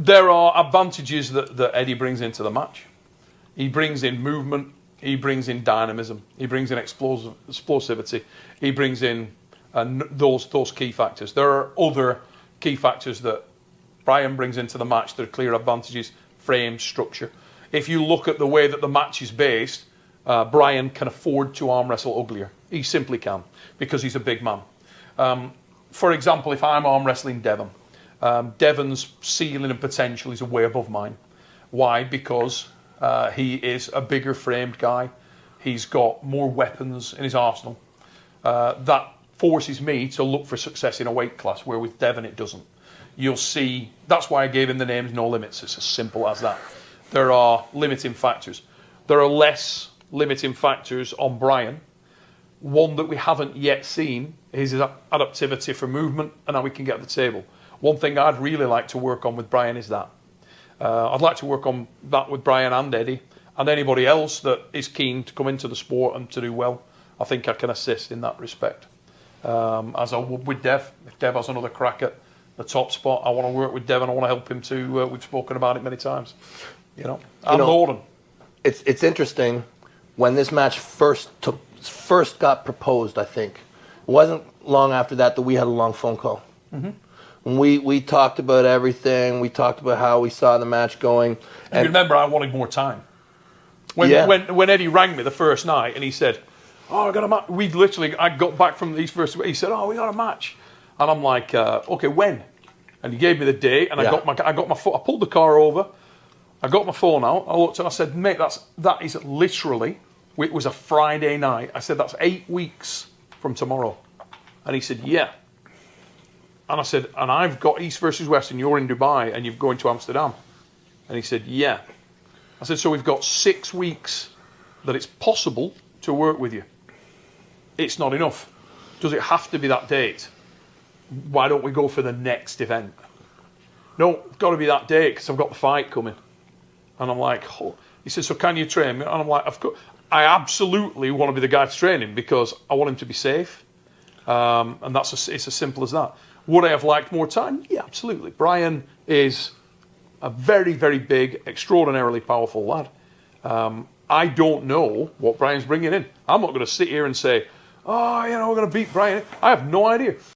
There are advantages that Eddie brings into the match. He brings in movement. He brings in dynamism. He brings in explosivity. He brings in those key factors. There are other key factors that Bryan brings into the match that are clear advantages: frame, structure. If you look at the way that the match is based, Bryan can afford to arm wrestle uglier. He simply can, because he's a big man. For example, if I'm arm wrestling Devon, Devon's ceiling and potential is way above mine. Why? Because he is a bigger framed guy. He's got more weapons in his arsenal. That forces me to look for success in a weight class, where with Devon it doesn't. You'll see, that's why I gave him the names No Limits. It's as simple as that. There are limiting factors. There are less limiting factors on Bryan. One that we haven't yet seen is his adaptivity for movement and how we can get at the table. One thing I'd really like to work on with Bryan is that. I'd like to work on that with Bryan and Eddie, and anybody else that is keen to come into the sport and to do well. I think I can assist in that respect. As I would with Dev. If Dev has another crack at the top spot, I want to work with Dev and I want to help him too. We've spoken about it many times. And Lorden. It's interesting. When this match first got proposed, I think it wasn't long after that we had a long phone call. Mm-hmm. We talked about everything. We talked about how we saw the match going. And remember, I wanted more time. When Eddie rang me the first night and he said, "Oh, I got a match." I got back from these first. He said, "Oh, we got a match," and I'm like, "Okay, when?" And he gave me the date, and I got my phone. I pulled the car over. I got my phone out. I looked and I said, "Mate, that is literally." It was a Friday night. I said, "That's 8 weeks from tomorrow," and he said, "Yeah." And I said, "And I've got East versus West, and you're in Dubai, and you're going to Amsterdam." And he said, "Yeah." I said, "So we've got 6 weeks that it's possible to work with you. It's not enough. Does it have to be that date? Why don't we go for the next event?" "No, it's got to be that date because I've got the fight coming." And I'm like, oh. He said, "So can you train me?" And I'm like, "Of course. I absolutely want to be the guy to train him because I want him to be safe." And it's as simple as that. Would I have liked more time? Yeah, absolutely. Bryan is a very, very big, extraordinarily powerful lad. I don't know what Bryan's bringing in. I'm not going to sit here and say, "Oh, we're going to beat Bryan." I have no idea.